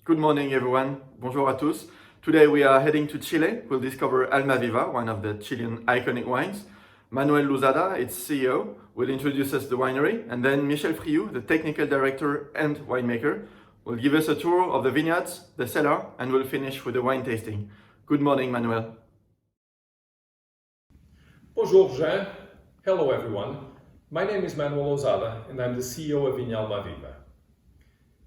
Good morning, everyone. Bonjour à tous. Today we are heading to Chile. We'll discover Almaviva, one of the Chilean iconic wines. Manuel Luzada, its CEO, will introduce us the winery, and then Michel Friou, the technical director and winemaker, will give us a tour of the vineyards, the cellar, and we'll finish with a wine tasting. Good morning, Manuel. Bonjour, Jean. Hello, everyone. My name is Manuel Luzada, and I'm the CEO of Almaviva.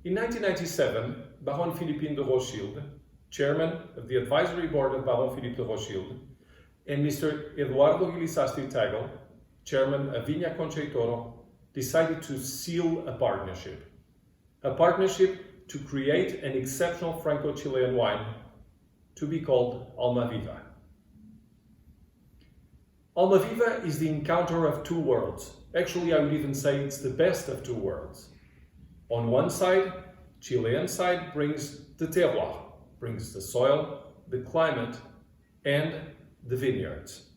In 1997, Baron Philippe de Rothschild, chairman of the advisory board of Baron Philippe de Rothschild, and Mr. Eduardo Guilisasti Tagle, chairman of Viña Concha y Toro, decided to seal a partnership to create an exceptional Franco-Chilean wine to be called Almaviva. Almaviva is the encounter of two worlds. Actually, I would even say it's the best of two worlds. On one side, Chilean side brings the terroir, brings the soil, the climate, and the vineyards.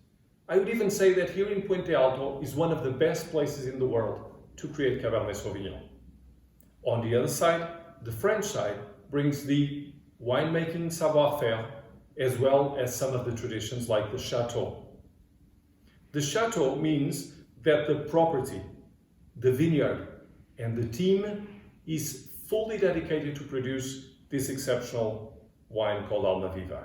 I would even say that here in Puente Alto is one of the best places in the world to create Cabernet Sauvignon. On the other side, the French side brings the winemaking savoir-faire, as well as some of the traditions like the chateau. The chateau means that the property, the vineyard, and the team is fully dedicated to produce this exceptional wine called Almaviva.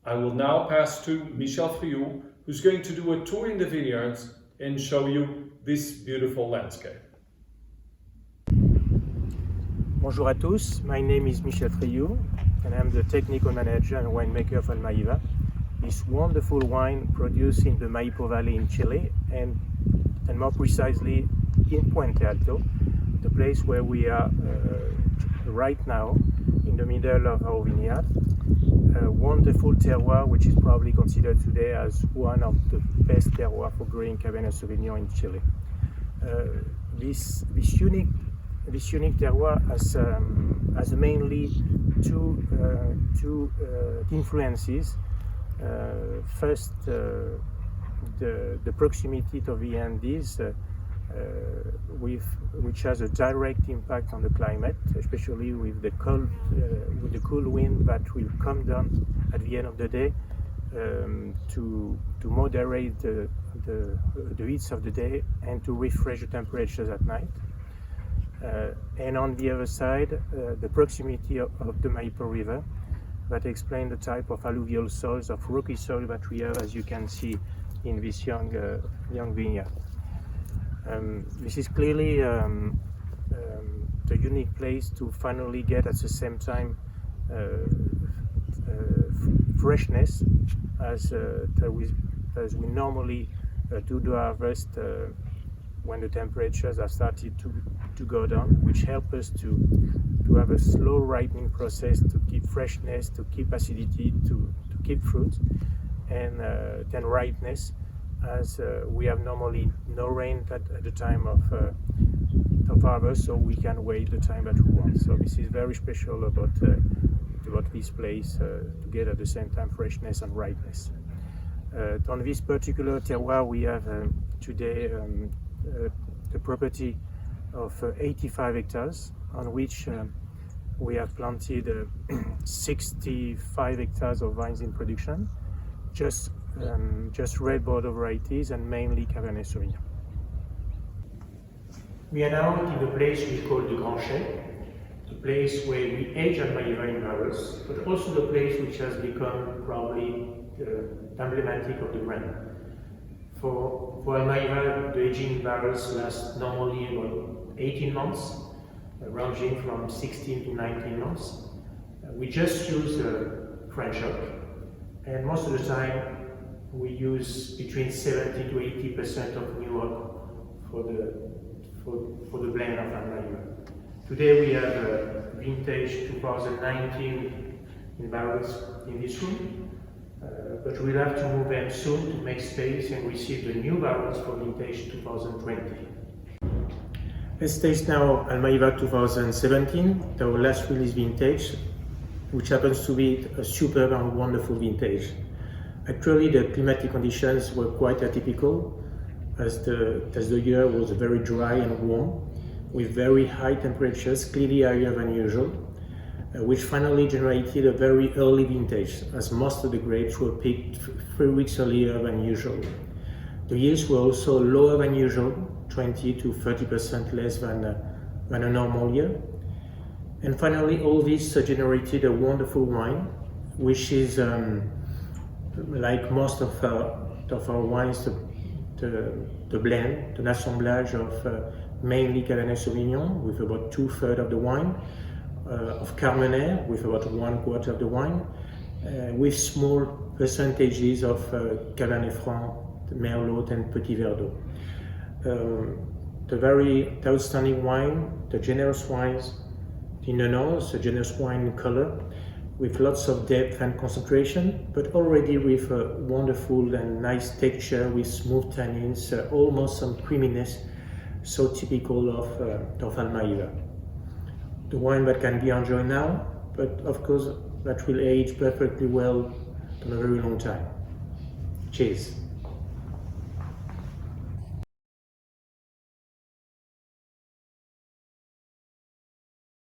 I will now pass to Michel Friou, who's going to do a tour in the vineyards and show you this beautiful landscape. Bonjour à tous, my name is Michel Friou and I'm the technical manager and winemaker of Almaviva. This wonderful wine produced in the Maipo Valley in Chile and more precisely in Puente Alto, the place where we are right now in the middle of our vineyard. A wonderful terroir which is probably considered today as one of the best terroirs for growing Cabernet Sauvignon in Chile. This unique terroir has mainly two influences. First, the proximity to the Andes, which has a direct impact on the climate, especially with the cool wind that will come down at the end of the day to moderate the heats of the day and to refresh the temperatures at night. And on the other side, the proximity of the Maipo River that explains the type of alluvial soils, of rocky soil that we have, as you can see in this young vineyard. This is clearly the unique place to finally get at the same time freshness as we normally do the harvest when the temperatures have started to go down, which help us to have a slow ripening process, to keep freshness, to keep acidity, to keep fruit, and then ripeness, as we have normally no rain at the time of harvest, so we can wait the time that we want. So this is very special about this place, to get at the same time freshness and ripeness. On this particular terroir, we have today the property of 85 hectares, on which we have planted 65 hectares of vines in production, just red Bordeaux varieties and mainly Cabernet Sauvignon. We are now in the place we call the Concha, the place where we age Almaviva in barrels, but also the place which has become probably emblematic of the brand. For Almaviva, the aging barrels last normally about 18 months, ranging from 16 to 19 months. We just use French oak, and most of the time we use between 70 to 80% of new oak for the blend of Almaviva. Today we have vintage 2019 in barrels in this room, but we'll have to move them soon to make space and receive the new barrels for vintage 2020. Let's taste now Almaviva 2017, our last release vintage, which happens to be a superb and wonderful vintage. Actually, the climatic conditions were quite atypical, as the year was very dry and warm, with very high temperatures, clearly higher than usual. which finally generated a very early vintage, as most of the grapes were picked 3 weeks earlier than usual. The yields were also lower than usual, 20 to 30% less than a normal year. And finally, all this generated a wonderful wine, which is, like most of our wines, the blend, an assemblage of mainly Cabernet Sauvignon, with about 2/3 of the wine, of Carmenére, with about 1/4 of the wine, with small percentages of Cabernet Franc, Merlot and Petit Verdot. The outstanding wine, the generous wines in the nose, the generous wine color, with lots of depth and concentration, but already with a wonderful and nice texture with smooth tannins, almost some creaminess, so typical of Almaviva. The wine that can be enjoyed now, but of course that will age perfectly well for a very long time. Cheers.